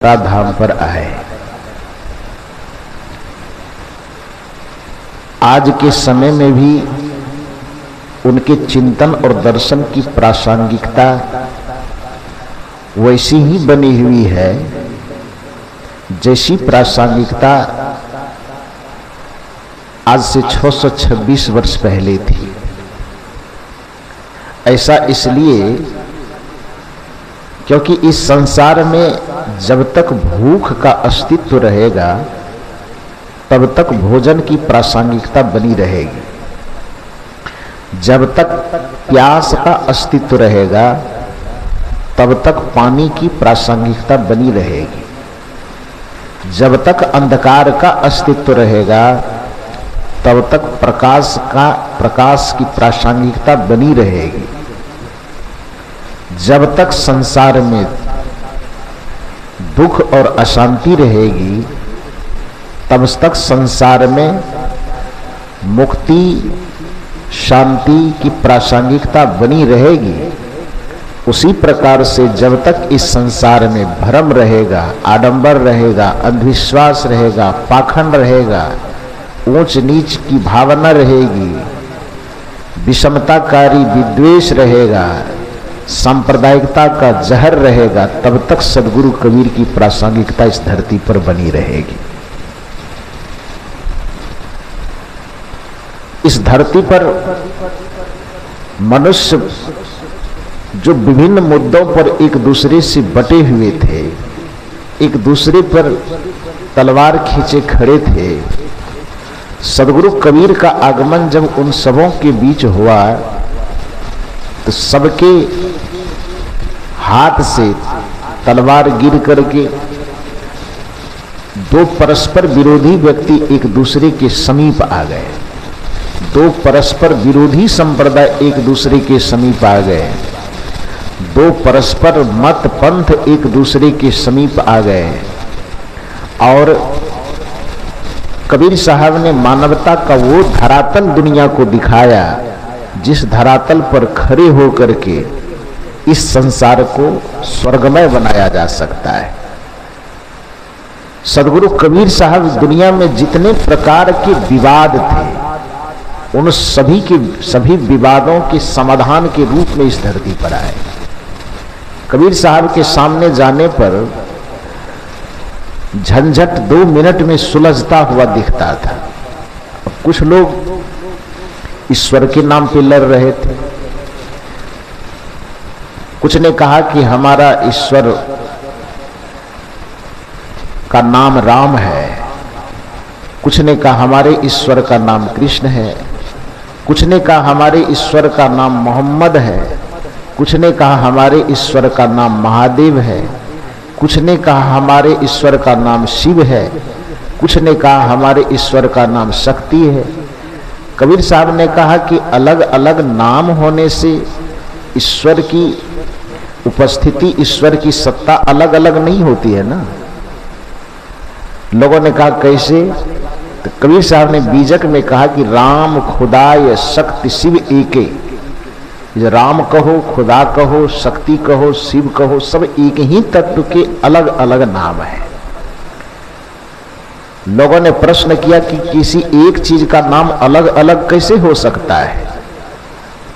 धाम पर आए। आज के समय में भी उनके चिंतन और दर्शन की प्रासंगिकता वैसी ही बनी हुई है जैसी प्रासंगिकता आज से 626 वर्ष पहले थी। ऐसा इसलिए क्योंकि इस संसार में जब तक भूख का अस्तित्व रहेगा तब तक भोजन की प्रासंगिकता बनी रहेगी, जब तक प्यास का अस्तित्व रहेगा तब तक पानी की प्रासंगिकता बनी रहेगी, जब तक अंधकार का अस्तित्व रहेगा तब तक प्रकाश की प्रासंगिकता बनी रहेगी, जब तक संसार में दुख और अशांति रहेगी तब तक संसार में मुक्ति शांति की प्रासंगिकता बनी रहेगी। उसी प्रकार से जब तक इस संसार में भ्रम रहेगा, आडंबर रहेगा, अंधविश्वास रहेगा, पाखंड रहेगा, ऊंच नीच की भावना रहेगी, विषमताकारी विद्वेष रहेगा, सांप्रदायिकता का जहर रहेगा, तब तक सदगुरु कबीर की प्रासंगिकता इस धरती पर बनी रहेगी। इस धरती पर मनुष्य जो विभिन्न मुद्दों पर एक दूसरे से बटे हुए थे, एक दूसरे पर तलवार खींचे खड़े थे, सदगुरु कबीर का आगमन जब उन सबों के बीच हुआ तो सबके हाथ से तलवार गिर करके दो परस्पर विरोधी व्यक्ति एक दूसरे के समीप आ गए, दो परस्पर विरोधी संप्रदाय एक दूसरे के समीप आ गए, दो परस्पर मत पंथ एक दूसरे के समीप आ गए। और कबीर साहब ने मानवता का वो धरातल दुनिया को दिखाया जिस धरातल पर खड़े होकर के इस संसार को स्वर्गमय बनाया जा सकता है। सदगुरु कबीर साहब दुनिया में जितने प्रकार के विवाद थे उन सभी विवादों के समाधान के रूप में इस धरती पर आए। कबीर साहब के सामने जाने पर झंझट 2 मिनट में सुलझता हुआ दिखता था। कुछ लोग ईश्वर के नाम पे लड़ रहे थे, कुछ ने कहा कि हमारा ईश्वर का नाम राम है, कुछ ने कहा हमारे ईश्वर का नाम कृष्ण है, कुछ ने कहा हमारे ईश्वर का नाम मोहम्मद है, कुछ ने कहा हमारे ईश्वर का नाम महादेव है, कुछ ने कहा हमारे ईश्वर का नाम शिव है, कुछ ने कहा हमारे ईश्वर का नाम शक्ति है। कबीर साहब ने कहा कि अलग अलग नाम होने से ईश्वर की उपस्थिति, ईश्वर की सत्ता अलग अलग नहीं होती है ना। लोगों ने कहा कैसे? तो कबीर साहब ने बीजक में कहा कि राम खुदाय शक्ति शिव एके। राम कहो, खुदा कहो, शक्ति कहो, शिव कहो, सब एक ही तत्व के अलग अलग नाम है। लोगों ने प्रश्न किया कि किसी एक चीज का नाम अलग अलग कैसे हो सकता है?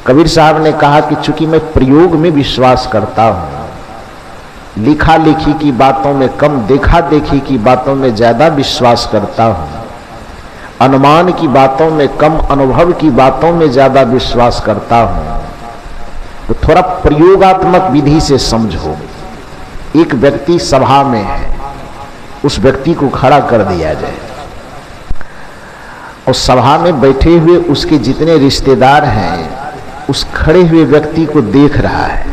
कबीर साहब ने कहा कि चूंकि मैं प्रयोग में विश्वास करता हूं, लिखा लिखी की बातों में कम, देखा देखी की बातों में ज्यादा विश्वास करता हूं, अनुमान की बातों में कम, अनुभव की बातों में ज्यादा विश्वास करता हूं, तो थोड़ा प्रयोगात्मक विधि से समझो। एक व्यक्ति सभा में है, उस व्यक्ति को खड़ा कर दिया जाए और सभा में बैठे हुए उसके जितने रिश्तेदार हैं उस खड़े हुए व्यक्ति को देख रहा है।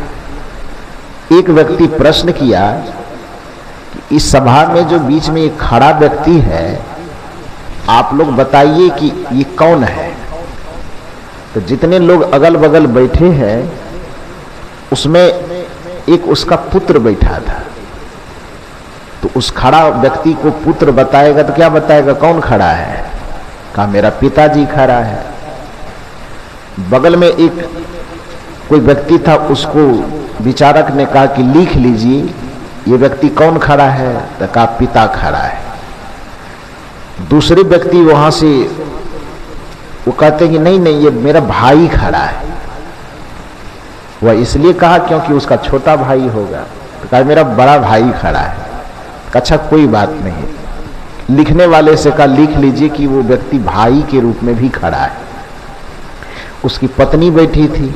एक व्यक्ति प्रश्न किया कि इस सभा में जो बीच में एक खड़ा व्यक्ति है, आप लोग बताइए कि ये कौन है? तो जितने लोग अगल बगल बैठे हैं उसमें एक उसका पुत्र बैठा था। तो उस खड़ा व्यक्ति को पुत्र बताएगा तो क्या बताएगा? कौन खड़ा है? कहा मेरा पिताजी खड़ा है। बगल में एक कोई व्यक्ति था, उसको विचारक ने कहा कि लिख लीजिए ये व्यक्ति कौन खड़ा है? तो कहा पिता खड़ा है। दूसरे व्यक्ति वहां से वो कहते हैं कि नहीं नहीं, ये मेरा भाई खड़ा है। वह इसलिए कहा क्योंकि उसका छोटा भाई होगा। तो कहा मेरा बड़ा भाई खड़ा है। अच्छा कोई बात नहीं, लिखने वाले से कहा लिख लीजिए कि वो व्यक्ति भाई के रूप में भी खड़ा है। उसकी पत्नी बैठी थी,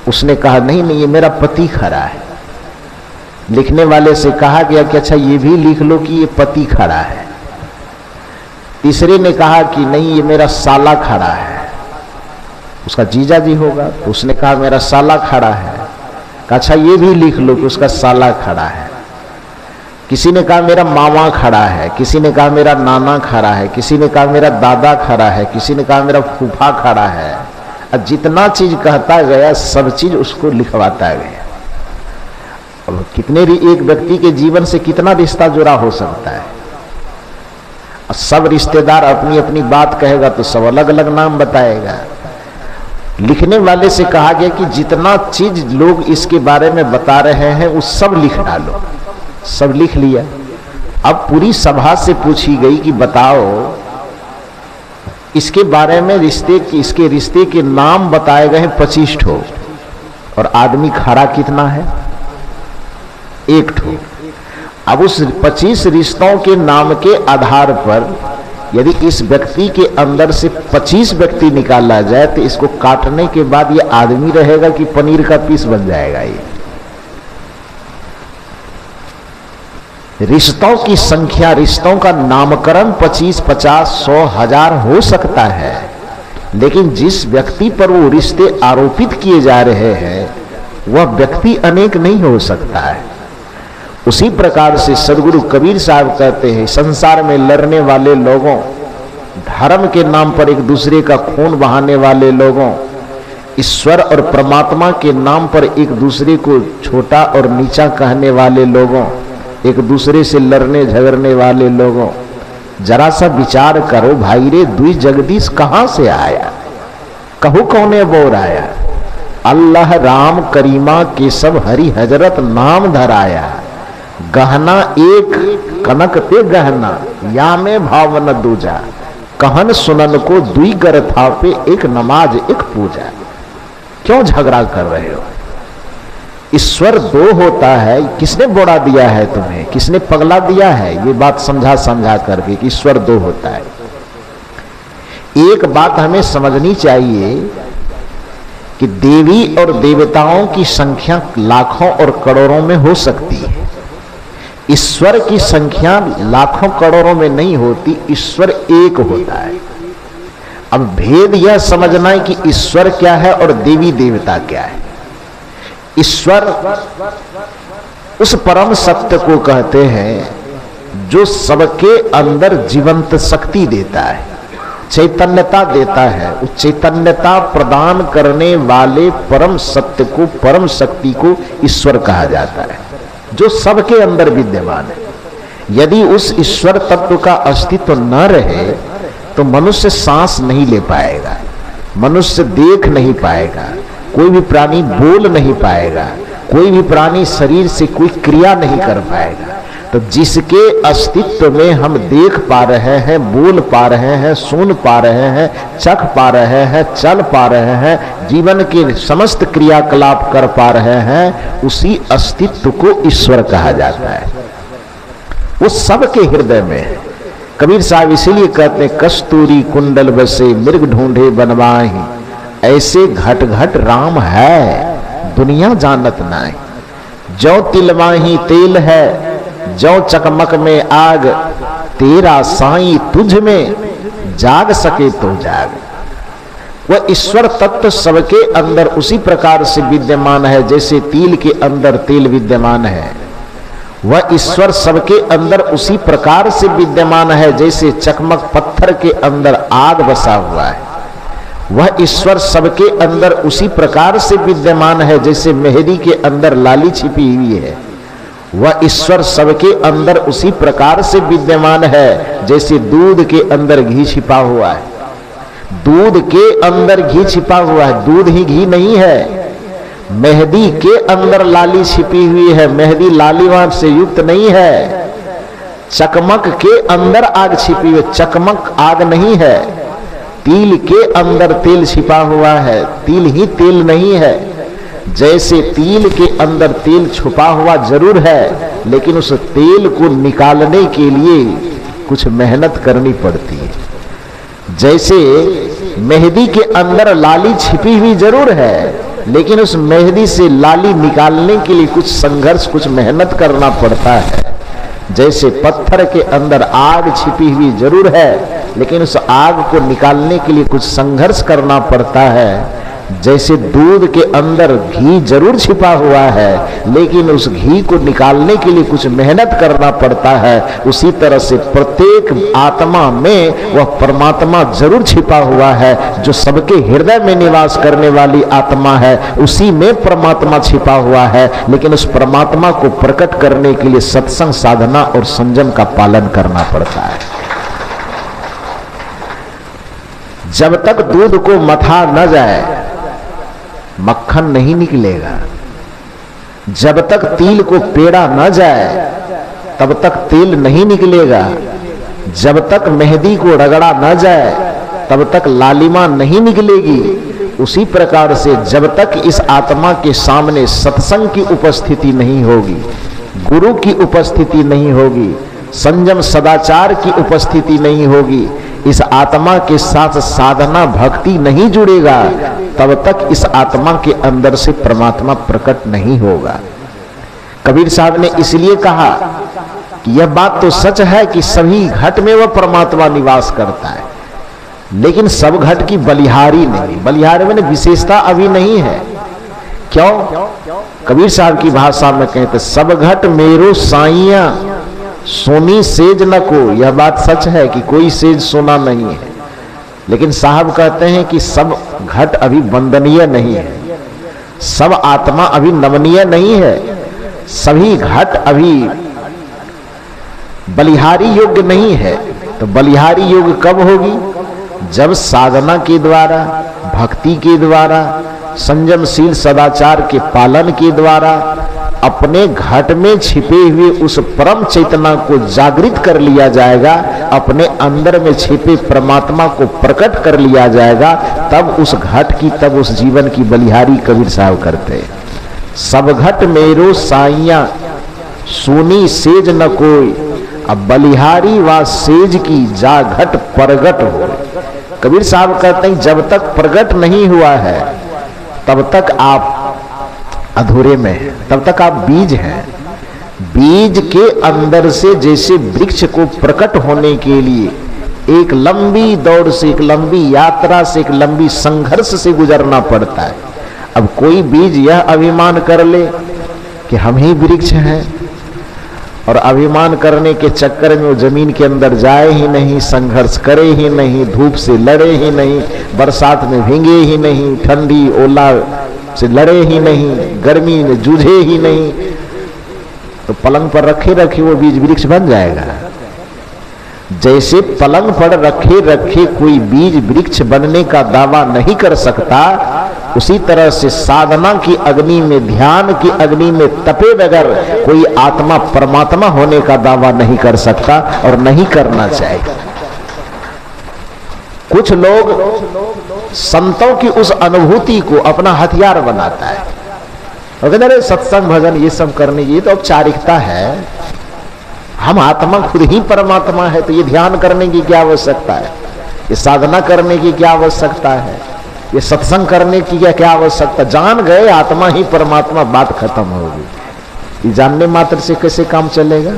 उसने कहा नहीं नहीं, ये मेरा पति खड़ा है। लिखने वाले से कहा गया कि अच्छा ये भी लिख लो कि ये पति खड़ा है। तीसरे ने कहा कि नहीं, ये मेरा साला खड़ा है, उसका जीजा जी होगा। तो उसने कहा मेरा साला खड़ा है। अच्छा ये भी लिख लो कि उसका साला खड़ा है। किसी ने कहा मेरा मामा खड़ा है, किसी ने कहा मेरा नाना खड़ा है, किसी ने कहा मेरा दादा खड़ा है, किसी ने कहा मेरा फूफा खड़ा है। और जितना चीज कहता गया सब चीज उसको लिखवाता गया। अब कितने एक व्यक्ति के जीवन से कितना रिश्ता जुड़ा हो सकता है। और सब रिश्तेदार अपनी अपनी बात कहेगा तो सब अलग अलग नाम बताएगा। लिखने वाले से कहा गया कि जितना चीज लोग इसके बारे में बता रहे हैं वो सब लिख डालो। सब लिख लिया। अब पूरी सभा से पूछी गई कि बताओ इसके बारे में इसके रिश्ते के नाम बताए गए हैं 25 ठो, और आदमी खड़ा कितना है? 1 ठो। अब उस 25 रिश्तों के नाम के आधार पर यदि इस व्यक्ति के अंदर से 25 व्यक्ति निकाला जाए तो इसको काटने के बाद ये आदमी रहेगा कि पनीर का पीस बन जाएगा। ये रिश्तों की संख्या, रिश्तों का नामकरण 25, 50, 100, 1000 हो सकता है, लेकिन जिस व्यक्ति पर वो रिश्ते आरोपित किए जा रहे हैं वह व्यक्ति अनेक नहीं हो सकता है। उसी प्रकार से सदगुरु कबीर साहब कहते हैं संसार में लड़ने वाले लोगों, धर्म के नाम पर एक दूसरे का खून बहाने वाले लोगों, ईश्वर और परमात्मा के नाम पर एक दूसरे को छोटा और नीचा कहने वाले लोगों, एक दूसरे से लड़ने झगड़ने वाले लोगों, जरा सा विचार करो भाई रे, दुई जगदीश कहां से आया? कहू कौने बोर आया? अल्लाह राम करीमा केशव हरि हजरत नाम धराया। गहना एक कनक पे गहना, या में भावन दूजा, कहन सुनन को दुई गरथा पे एक नमाज एक पूजा। क्यों झगड़ा कर रहे हो? ईश्वर 2 होता है। किसने बोड़ा दिया है तुम्हें? किसने पगला दिया है? ये बात समझा समझा करके कि ईश्वर 2 होता है। एक बात हमें समझनी चाहिए कि देवी और देवताओं की संख्या लाखों और करोड़ों में हो सकती है, ईश्वर की संख्या लाखों करोड़ों में नहीं होती। ईश्वर एक होता है। अब भेद यह समझना है कि ईश्वर क्या है और देवी देवता क्या है। ईश्वर उस परम सत्य को कहते हैं जो सबके अंदर जीवंत शक्ति देता है, चैतन्यता देता है। उस चैतन्यता प्रदान करने वाले परम सत्य को, परम शक्ति को ईश्वर कहा जाता है, जो सबके अंदर विद्यमान है। यदि उस ईश्वर तत्व का अस्तित्व न रहे तो मनुष्य सांस नहीं ले पाएगा, मनुष्य देख नहीं पाएगा, कोई भी प्राणी बोल नहीं पाएगा, कोई भी प्राणी शरीर से कोई क्रिया नहीं कर पाएगा। तो जिसके अस्तित्व में हम देख पा रहे हैं, बोल पा रहे हैं, सुन पा रहे हैं, चख पा रहे हैं, चल पा रहे हैं, जीवन के समस्त क्रियाकलाप कर पा रहे हैं, उसी अस्तित्व को ईश्वर कहा जाता है। वो सबके हृदय में है। कबीर साहब इसीलिए कहते हैं कस्तूरी कुंडल बसे मृग ढूंढे बनवाही, ऐसे घट घट राम है दुनिया जानत नाई। जो तिलवाही तेल है, जो चकमक में आग, तेरा साईं तुझ में जाग सके तो जाग। वह ईश्वर तत्व सबके अंदर उसी प्रकार से विद्यमान है जैसे तिल के अंदर तेल विद्यमान है। वह ईश्वर सबके अंदर उसी प्रकार से विद्यमान है जैसे चकमक पत्थर के अंदर आग बसा हुआ है। वह ईश्वर सबके अंदर उसी प्रकार से विद्यमान है जैसे मेहंदी के अंदर लाली छिपी हुई है। वह ईश्वर सबके अंदर उसी प्रकार से विद्यमान है जैसे दूध के अंदर घी छिपा हुआ है। दूध के अंदर घी छिपा हुआ है, दूध ही घी नहीं है। मेहंदी के अंदर लाली छिपी हुई है, मेहंदी लालीवान से युक्त नहीं है। चकमक के अंदर आग छिपी हुई, चकमक आग नहीं है। तिल के अंदर तेल छिपा हुआ है, तिल ही तेल नहीं है। जैसे तिल के अंदर तेल छुपा हुआ जरूर है, लेकिन उस तेल को निकालने के लिए कुछ मेहनत करनी पड़ती है। जैसे मेहंदी के अंदर लाली छिपी हुई जरूर है, लेकिन उस मेहंदी से लाली निकालने के लिए कुछ संघर्ष, कुछ मेहनत करना पड़ता है। जैसे पत्थर के अंदर आग छिपी हुई जरूर है, लेकिन उस आग को निकालने के लिए कुछ संघर्ष करना पड़ता है। जैसे दूध के अंदर घी जरूर छिपा हुआ है, लेकिन उस घी को निकालने के लिए कुछ मेहनत करना पड़ता है, उसी तरह से प्रत्येक आत्मा में वह परमात्मा जरूर छिपा हुआ है। जो सबके हृदय में निवास करने वाली आत्मा है, उसी में परमात्मा छिपा हुआ है। लेकिन उस परमात्मा को प्रकट करने के लिए सत्संग, साधना और संयम का पालन करना पड़ता है। जब तक दूध को मथा न जाए मक्खन नहीं निकलेगा। जब तक तिल को पेड़ा न जाए तब तक तेल नहीं निकलेगा। जब तक मेहंदी को रगड़ा न जाए तब तक लालिमा नहीं निकलेगी। उसी प्रकार से जब तक इस आत्मा के सामने सत्संग की उपस्थिति नहीं होगी, गुरु की उपस्थिति नहीं होगी, संयम सदाचार की उपस्थिति नहीं होगी, इस आत्मा के साथ साधना भक्ति नहीं जुड़ेगा, तब तक इस आत्मा के अंदर से परमात्मा प्रकट नहीं होगा। कबीर साहब ने इसलिए कहा कि यह बात तो सच है कि सभी घट में वह परमात्मा निवास करता है, लेकिन सब घट की बलिहारी नहीं। बलिहारी में विशेषता अभी नहीं है। क्यों? कबीर साहब की भाषा में कहते सब घट मेरो साइया सोनी सेज न को। यह बात सच है कि कोई सेज सोना नहीं है, लेकिन साहब कहते हैं कि सब घट अभी वंदनीय नहीं है, सब आत्मा अभी नमनीय नहीं है, सभी घट अभी बलिहारी योग्य नहीं है। तो बलिहारी योग्य कब होगी? जब साधना के द्वारा, भक्ति के द्वारा, संयमशील सदाचार के पालन के द्वारा अपने घट में छिपे हुए उस परम चैतना को जागृत कर लिया जाएगा, अपने अंदर में छिपे परमात्मा को प्रकट कर लिया जाएगा, तब उस घट की, तब उस जीवन की बलिहारी कबीर साहब करते हैं। सब घट मेरो साइया सोनी सेज न कोई, अब बलिहारी व सेज की जा घट प्रगट हो। कबीर साहब कहते हैं जब तक प्रगट नहीं हुआ है तब तक आप अधूरे में हैं, तब तक आप बीज हैं। बीज के अंदर से जैसे वृक्ष को प्रकट होने के लिए एक लंबी दौड़ से, एक लंबी यात्रा से, एक लंबी संघर्ष से गुजरना पड़ता है। अब कोई बीज यह अभिमान कर ले कि हम ही वृक्ष हैं, और अभिमान करने के चक्कर में वो जमीन के अंदर जाए ही नहीं, संघर्ष करे ही नहीं, धूप से लड़े ही नहीं, बरसात में भींगे ही नहीं, ठंडी ओला से लड़े ही नहीं, गर्मी में जूझे ही नहीं, तो पलंग पर रखे रखे वो बीज वृक्ष बन जाएगा। जैसे पलंग पर रखे रखे कोई बीज वृक्ष बनने का दावा नहीं कर सकता, उसी तरह से साधना की अग्नि में, ध्यान की अग्नि में तपे बगैर कोई आत्मा परमात्मा होने का दावा नहीं कर सकता और नहीं करना चाहिए। कुछ लोग संतों की उस अनुभूति को अपना हथियार बनाता है और कहते हैं सत्संग भजन ये सब करने की तो औपचारिकता है, हम आत्मा खुद ही परमात्मा है, तो ये ध्यान करने की क्या आवश्यकता है, ये साधना करने की क्या आवश्यकता है, ये सत्संग करने की क्या आवश्यकता। जान गए आत्मा ही परमात्मा, बात खत्म होगी। ये जानने मात्र से कैसे काम चलेगा?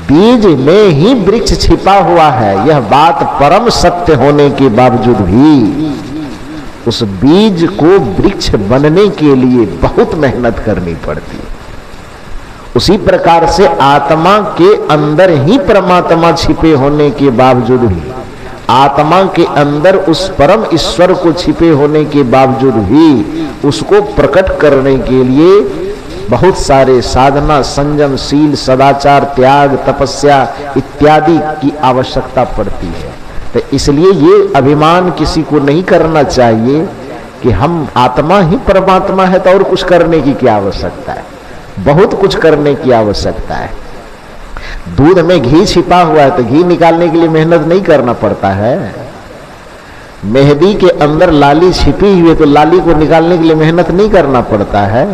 बीज में ही वृक्ष छिपा हुआ है, यह बात परम सत्य होने के बावजूद भी उस बीज को वृक्ष बनने के लिए बहुत मेहनत करनी पड़ती है। उसी प्रकार से आत्मा के अंदर ही परमात्मा छिपे होने के बावजूद भी, आत्मा के अंदर उस परम ईश्वर को छिपे होने के बावजूद भी उसको प्रकट करने के लिए बहुत सारे साधना, संयम, शील, सदाचार, त्याग, तपस्या इत्यादि की आवश्यकता पड़ती है। तो इसलिए ये अभिमान किसी को नहीं करना चाहिए कि हम आत्मा ही परमात्मा है तो और कुछ करने की क्या आवश्यकता है? बहुत कुछ करने की आवश्यकता है। दूध में घी छिपा हुआ है तो घी निकालने के लिए मेहनत नहीं करना पड़ता है। मेहंदी के अंदर लाली छिपी हुई है तो लाली को निकालने के लिए मेहनत नहीं करना पड़ता है।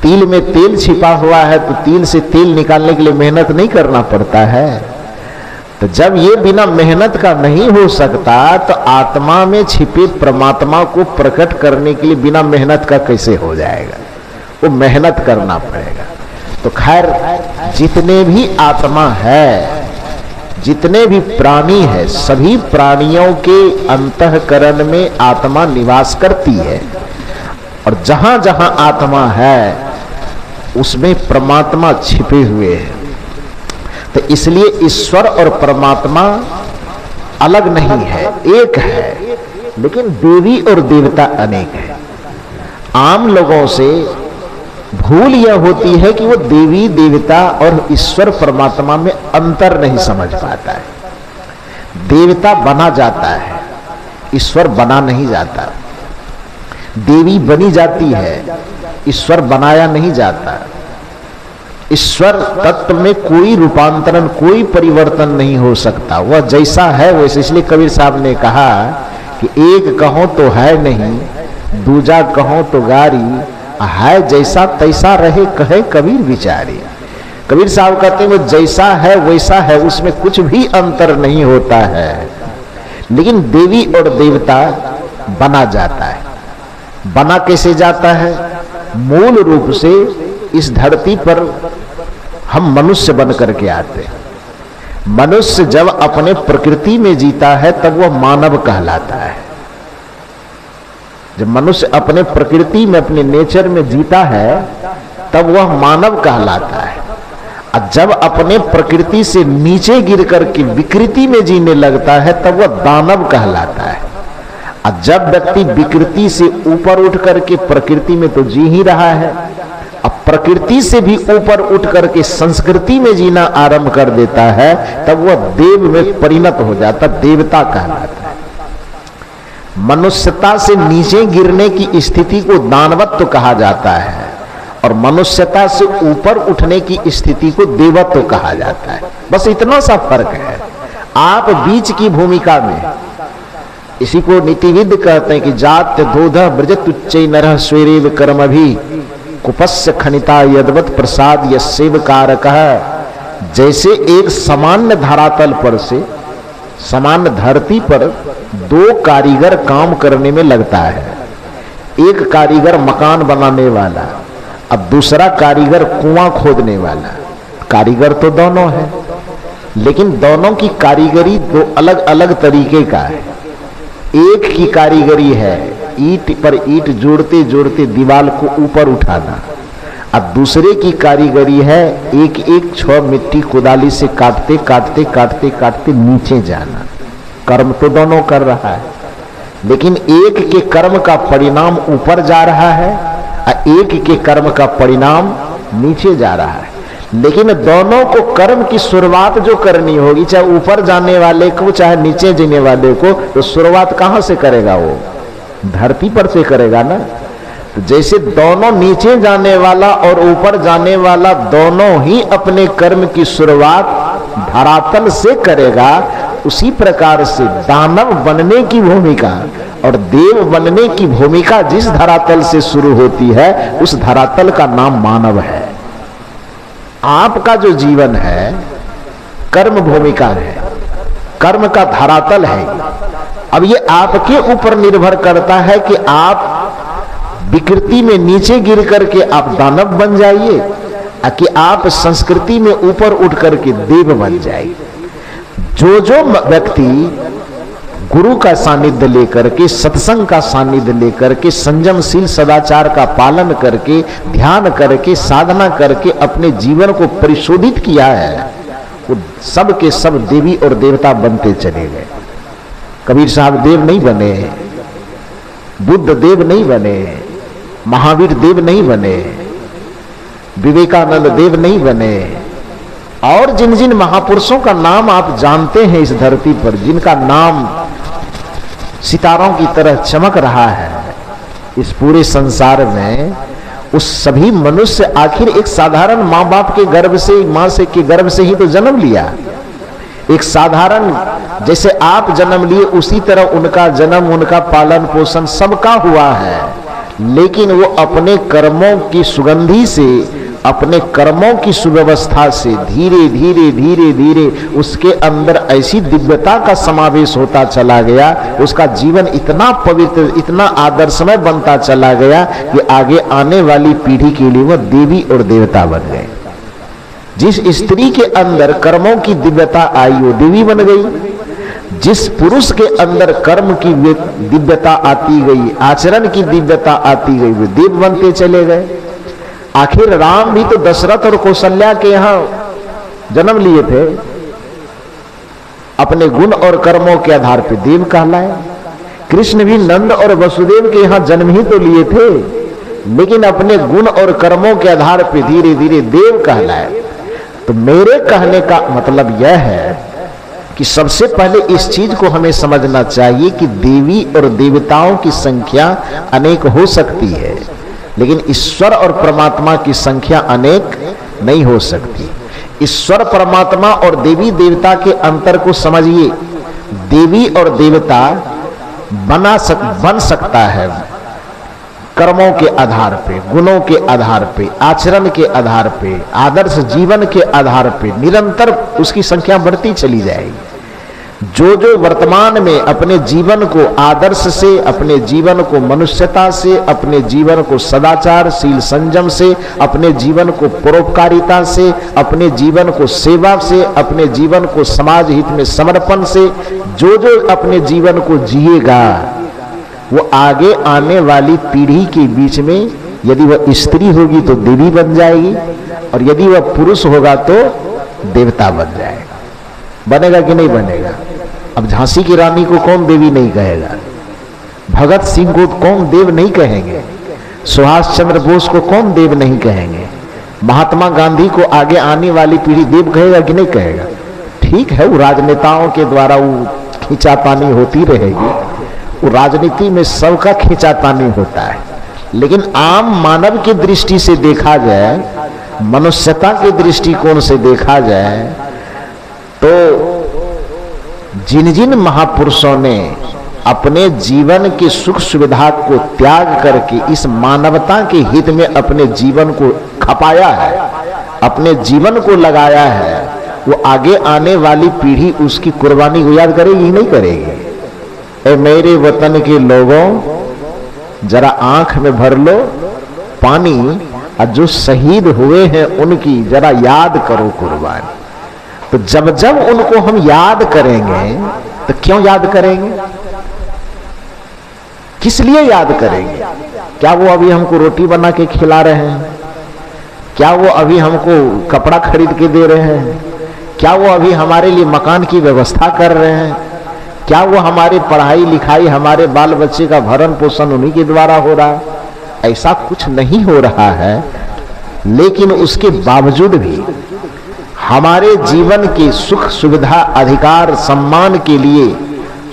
तिल में तेल छिपा हुआ है तो तिल से तेल निकालने के लिए मेहनत नहीं करना पड़ता है। तो जब ये बिना मेहनत का नहीं हो सकता तो आत्मा में छिपे परमात्मा को प्रकट करने के लिए बिना मेहनत का कैसे हो जाएगा? वो मेहनत करना पड़ेगा। तो खैर, जितने भी आत्मा है, जितने भी प्राणी है, सभी प्राणियों के अंतःकरण में आत्मा निवास करती है और जहां जहां आत्मा है उसमें परमात्मा छिपे हुए हैं। तो इसलिए ईश्वर और परमात्मा अलग नहीं है, एक है, लेकिन देवी और देवता अनेक है। आम लोगों से भूल यह होती है कि वो देवी देवता और ईश्वर परमात्मा में अंतर नहीं समझ पाता है। देवता बना जाता है, ईश्वर बना नहीं जाता। देवी बनी जाती है, ईश्वर बनाया नहीं जाता। ईश्वर तत्व में कोई रूपांतरण, कोई परिवर्तन नहीं हो सकता। वह जैसा है वैसे। इसलिए कबीर साहब ने कहा कि एक कहो तो है नहीं, दूजा कहो तो गारी, है जैसा तैसा रहे कहे कबीर विचारी। कबीर साहब कहते हैं वो जैसा है वैसा है, उसमें कुछ भी अंतर नहीं होता है। लेकिन देवी और देवता बना जाता है। बना कैसे जाता है? मूल रूप से इस धरती पर हम मनुष्य बन करके आते हैं। मनुष्य जब अपने प्रकृति में जीता है तब वह मानव कहलाता है। जब मनुष्य अपने प्रकृति में, अपने नेचर में जीता है तब वह मानव कहलाता है। और जब अपने प्रकृति से नीचे गिर करके विकृति में जीने लगता है तब वह दानव कहलाता है। और जब व्यक्ति विकृति से ऊपर उठ करके प्रकृति में तो जी ही रहा है, अब प्रकृति से भी ऊपर उठ करके संस्कृति में जीना आरंभ कर देता है, तब वह देव में परिणत हो जाता, देवता कहलाता है। मनुष्यता से नीचे गिरने की स्थिति को दानवत्व कहा जाता है और मनुष्यता से ऊपर उठने की स्थिति को देवत्व कहा जाता है। बस इतना सा फर्क है। आप बीच की भूमिका में, इसी को नीतिविद कहते हैं कि जात दोधा ब्रजत उच्चै नरः स्वेरेव कर्मभि कुपस्य खनिता यदवत प्रसाद यस्सेव कारकः। जैसे एक सामान्य धरातल पर से, सामान्य धरती पर दो कारीगर काम करने में लगता है। एक कारीगर मकान बनाने वाला, अब दूसरा कारीगर कुआं खोदने वाला। कारीगर तो दोनों है, लेकिन दोनों की कारीगरी दो अलग अलग तरीके का है। एक की कारीगरी है ईंट पर ईंट जोड़ते जोड़ते दीवार को ऊपर उठाना, अब दूसरे की कारीगरी है एक एक छह मिट्टी कुदाली से काटते काटते काटते काटते नीचे जाना। कर्म तो दोनों कर रहा है, लेकिन एक के कर्म का परिणाम ऊपर जा रहा है और एक के कर्म का परिणाम नीचे जा रहा है। लेकिन दोनों को कर्म की शुरुआत जो करनी होगी, चाहे ऊपर जाने वाले को चाहे नीचे जाने वाले को, तो शुरुआत कहां से करेगा? वो धरती पर से करेगा ना। तो जैसे दोनों नीचे जाने वाला और ऊपर जाने वाला दोनों ही अपने कर्म की शुरुआत धरातल से करेगा, उसी प्रकार से दानव बनने की भूमिका और देव बनने की भूमिका जिस धरातल से शुरू होती है उस धरातल का नाम मानव है। आपका जो जीवन है कर्म भूमिका है, कर्म का धरातल है। अब ये आपके ऊपर निर्भर करता है कि आप विकृति में नीचे गिर करके आप दानव बन जाइए कि आप संस्कृति में ऊपर उठ करके देव बन जाइए। जो जो व्यक्ति गुरु का सानिध्य लेकर के, सत्संग का सानिध्य लेकर के, संयमशील सदाचार का पालन करके, ध्यान करके, साधना करके अपने जीवन को परिशोधित किया है, वो सब के सब देवी और देवता बनते चले गए। कबीर साहब देव नहीं बने, बुद्ध देव नहीं बने, महावीर देव नहीं बने, विवेकानंद देव नहीं बने, और जिन जिन महापुरुषों का नाम आप जानते हैं इस धरती पर, जिनका नाम सितारों की तरह चमक रहा है इस पूरे संसार में, उस सभी मनुष्य आखिर एक साधारण माँ बाप के गर्भ से, माँ से के गर्भ से ही तो जन्म लिया। एक साधारण, जैसे आप जन्म लिए उसी तरह उनका जन्म, उनका पालन पोषण सबका हुआ है, लेकिन वो अपने कर्मों की सुगंधी से, अपने कर्मों की सुव्यवस्था से धीरे धीरे धीरे धीरे उसके अंदर ऐसी दिव्यता का समावेश होता चला गया, उसका जीवन इतना पवित्र, इतना आदर्शमय बनता चला गया कि आगे आने वाली पीढ़ी के लिए वह देवी और देवता बन गए। जिस स्त्री के अंदर कर्मों की दिव्यता आई वो देवी बन गई, जिस पुरुष के अंदर कर्म की दिव्यता आती गई, आचरण की दिव्यता आती गई, वे देव बनते चले गए। आखिर राम भी तो दशरथ और कौशल्या के यहां जन्म लिए थे, अपने गुण और कर्मों के आधार पर देव कहलाए। कृष्ण भी नंद और वसुदेव के यहां जन्म ही तो लिए थे, लेकिन अपने गुण और कर्मों के आधार पर धीरे धीरे देव कहलाए। तो मेरे कहने का मतलब यह है कि सबसे पहले इस चीज को हमें समझना चाहिए कि देवी और देवताओं की संख्या अनेक हो सकती है, लेकिन ईश्वर और परमात्मा की संख्या अनेक नहीं हो सकती। ईश्वर परमात्मा और देवी देवता के अंतर को समझिए। देवी और देवता बन सकता है कर्मों के आधार पे, गुणों के आधार पे, आचरण के आधार पे, आदर्श जीवन के आधार पे, निरंतर उसकी संख्या बढ़ती चली जाएगी। जो जो वर्तमान में अपने जीवन को आदर्श से, अपने जीवन को मनुष्यता से, अपने जीवन को सदाचार, शील, संयम से, अपने जीवन को परोपकारिता से, अपने जीवन को सेवा से, अपने जीवन को समाज हित में समर्पण से, जो जो अपने जीवन को जिएगा, वो आगे आने वाली पीढ़ी के बीच में, यदि वह स्त्री होगी तो देवी बन जाएगी, और यदि वह पुरुष होगा तो देवता बन जाएगा। बनेगा कि नहीं बनेगा? अब झांसी की रानी को कौन देवी नहीं कहेगा? भगत सिंह को कौन देव नहीं कहेंगे? सुभाष चंद्र बोस को कौन देव नहीं कहेंगे? महात्मा गांधी को आगे आने वाली पीढ़ी देव कहेगा कि नहीं कहेगा? ठीक है, वो राजनेताओं के द्वारा वो खींचातानी होती रहेगी, वो राजनीति में सबका खींचातानी होता है, लेकिन आम मानव की दृष्टि से देखा जाए, मनुष्यता के दृष्टिकोण से देखा जाए, तो जिन जिन महापुरुषों ने अपने जीवन की सुख सुविधा को त्याग करके इस मानवता के हित में अपने जीवन को खपाया है, अपने जीवन को लगाया है, वो आगे आने वाली पीढ़ी उसकी कुर्बानी को याद करेगी नहीं करेगी? ए मेरे वतन के लोगों, जरा आंख में भर लो पानी, और जो शहीद हुए हैं उनकी जरा याद करो कुर्बानी। तो जब जब उनको हम याद करेंगे, तो क्यों याद करेंगे? किस लिए याद करेंगे? क्या वो अभी हमको रोटी बना के खिला रहे हैं? क्या वो अभी हमको कपड़ा खरीद के दे रहे हैं? क्या वो अभी हमारे लिए मकान की व्यवस्था कर रहे हैं? क्या वो हमारी पढ़ाई लिखाई, हमारे बाल बच्चे का भरण पोषण उन्हीं के द्वारा हो रहा है? ऐसा कुछ नहीं हो रहा है, लेकिन उसके बावजूद भी हमारे जीवन के सुख सुविधा, अधिकार, सम्मान के लिए,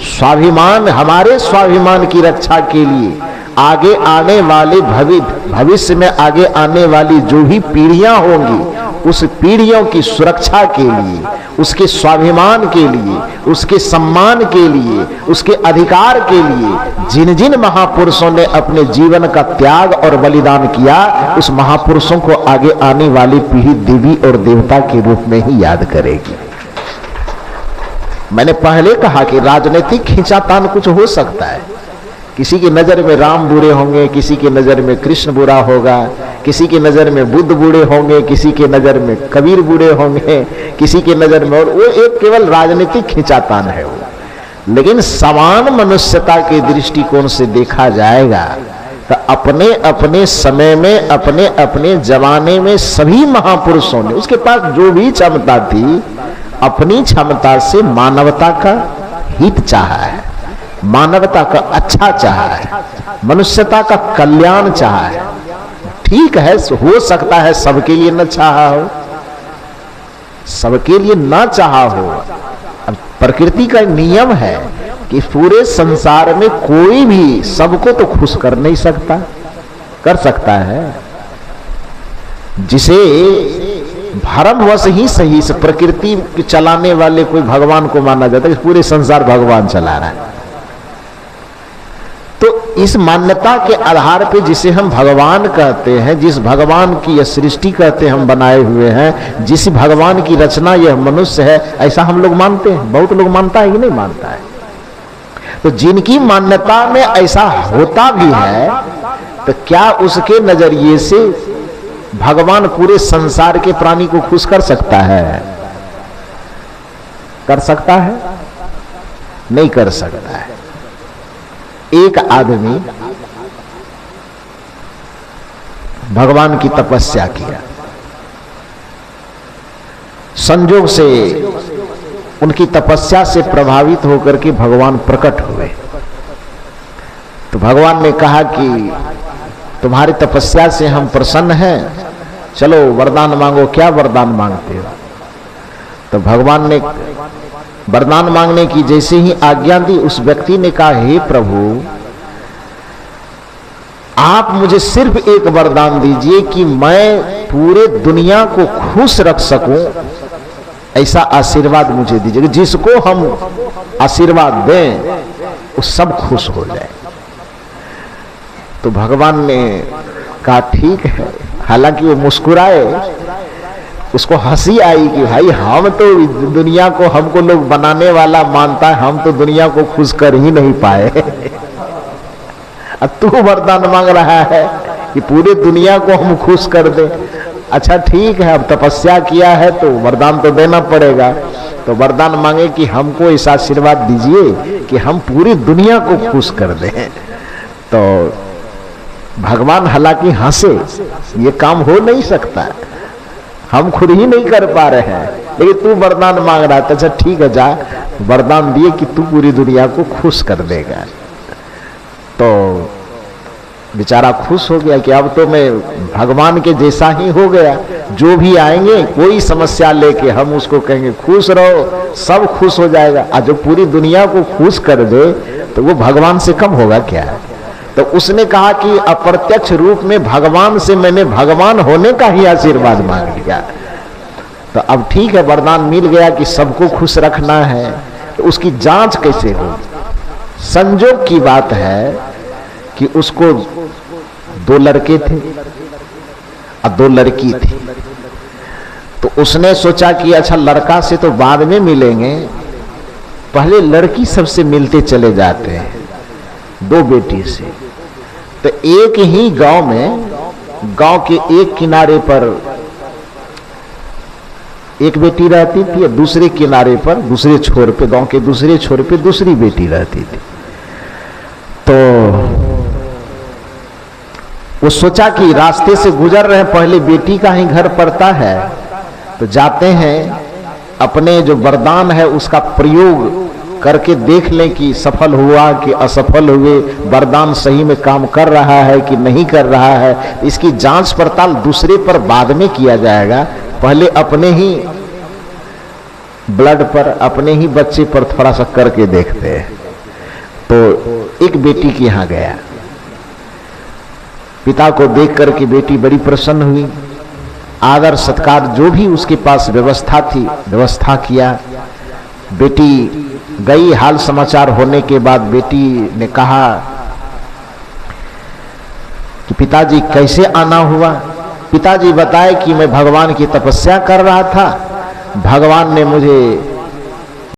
स्वाभिमान, हमारे स्वाभिमान की रक्षा के लिए, आगे आने वाले भविष्य में आगे आने वाली जो भी पीढ़ियां होंगी, उस पीढ़ियों की सुरक्षा के लिए, उसके स्वाभिमान के लिए, उसके सम्मान के लिए, उसके अधिकार के लिए जिन जिन महापुरुषों ने अपने जीवन का त्याग और बलिदान किया, उस महापुरुषों को आगे आने वाली पीढ़ी देवी और देवता के रूप में ही याद करेगी। मैंने पहले कहा कि राजनीतिक खींचातान कुछ हो सकता है, किसी की नजर में राम बुरे होंगे, किसी की नजर में कृष्ण बुरा होगा, किसी की नजर में बुद्ध बुरे होंगे, किसी की नजर में कबीर बुरे होंगे, किसी की नजर में, और वो एक केवल राजनीतिक खींचातान है वो। लेकिन समान मनुष्यता के दृष्टिकोण से देखा जाएगा तो अपने अपने समय में, अपने अपने जमाने में सभी महापुरुषों ने उसके पास जो भी क्षमता थी, अपनी क्षमता से मानवता का हित चाहा है, मानवता का अच्छा चाहा है, मनुष्यता का कल्याण चाहा है। ठीक है, हो सकता है सबके लिए न चाहा हो, सबके लिए ना चाहा हो। अब प्रकृति का नियम है, कि पूरे संसार में कोई भी सबको तो खुश कर नहीं सकता, कर सकता है जिसे भरमवश ही सही से प्रकृति चलाने वाले कोई भगवान को माना जाता है कि पूरे संसार भगवान चला रहा है। तो इस मान्यता के आधार पे जिसे हम भगवान कहते हैं, जिस भगवान की यह सृष्टि कहते हैं हम बनाए हुए हैं, जिस भगवान की रचना यह मनुष्य है, ऐसा हम लोग मानते हैं। बहुत लोग मानता है कि नहीं मानता है। तो जिनकी मान्यता में ऐसा होता भी है, तो क्या उसके नजरिए से भगवान पूरे संसार के प्राणी को खुश कर सकता है? कर सकता है? नहीं कर सकता है। एक आदमी भगवान की तपस्या किया, संजोग से उनकी तपस्या से प्रभावित होकर के भगवान प्रकट हुए। तो भगवान ने कहा कि तुम्हारी तपस्या से हम प्रसन्न हैं, चलो वरदान मांगो। क्या वरदान मांगते हो? तो भगवान ने वरदान मांगने की जैसे ही आज्ञा दी, उस व्यक्ति ने कहा, हे प्रभु, आप मुझे सिर्फ एक वरदान दीजिए कि मैं पूरे दुनिया को खुश रख सकूं, ऐसा आशीर्वाद मुझे दीजिए। जिसको हम आशीर्वाद दें वो सब खुश हो जाए। तो भगवान ने कहा ठीक है। हालांकि वो मुस्कुराए, उसको हंसी आई कि भाई हम तो दुनिया को, हमको लोग बनाने वाला मानता है, हम तो दुनिया को खुश कर ही नहीं पाए। अब तू वरदान मांग रहा है कि पूरे दुनिया को हम खुश कर दे। अच्छा ठीक है, अब तपस्या किया है तो वरदान तो देना पड़ेगा। तो वरदान मांगे कि हमको ऐसा आशीर्वाद दीजिए कि हम पूरी दुनिया को खुश कर दें। तो भगवान हालांकि हंसे, ये काम हो नहीं सकता, हम खुद ही नहीं कर पा रहे हैं, लेकिन तू वरदान मांग रहा था। अच्छा ठीक है, जा, वरदान दिए कि तू पूरी दुनिया को खुश कर देगा। तो बेचारा खुश हो गया कि अब तो मैं भगवान के जैसा ही हो गया। जो भी आएंगे कोई समस्या लेके, हम उसको कहेंगे खुश रहो, सब खुश हो जाएगा। और जो पूरी दुनिया को खुश कर दे तो वो भगवान से कम होगा क्या? तो उसने कहा कि अप्रत्यक्ष रूप में भगवान से मैंने भगवान होने का ही आशीर्वाद मांग लिया। तो अब ठीक है, वरदान मिल गया कि सबको खुश रखना है। तो उसकी जांच कैसे होगी? संजोग की बात है कि उसको 2 लड़के थे और 2 लड़की थी। तो उसने सोचा कि अच्छा लड़का से तो बाद में मिलेंगे, पहले लड़की सबसे मिलते चले जाते हैं, 2 बेटी से। तो एक ही गांव में, गांव के एक किनारे पर एक बेटी रहती थी और दूसरे किनारे पर, दूसरे छोर पे, गांव के दूसरे छोर पे दूसरी बेटी रहती थी। तो वो सोचा कि रास्ते से गुजर रहे हैं, पहले बेटी का ही घर पड़ता है, तो जाते हैं, अपने जो वरदान है उसका प्रयोग करके देख लें कि सफल हुआ कि असफल हुए, वरदान सही में काम कर रहा है कि नहीं कर रहा है। इसकी जांच पड़ताल दूसरे पर बाद में किया जाएगा, पहले अपने ही ब्लड पर, अपने ही बच्चे पर थोड़ा सा करके देखते हैं। तो एक बेटी के यहाँ गया, पिता को देख करके बेटी बड़ी प्रसन्न हुई, आदर सत्कार जो भी उसके पास व्यवस्था थी व्यवस्था किया। बेटी गई, हाल समाचार होने के बाद बेटी ने कहा कि पिताजी कैसे आना हुआ? पिताजी बताए कि मैं भगवान की तपस्या कर रहा था, भगवान ने मुझे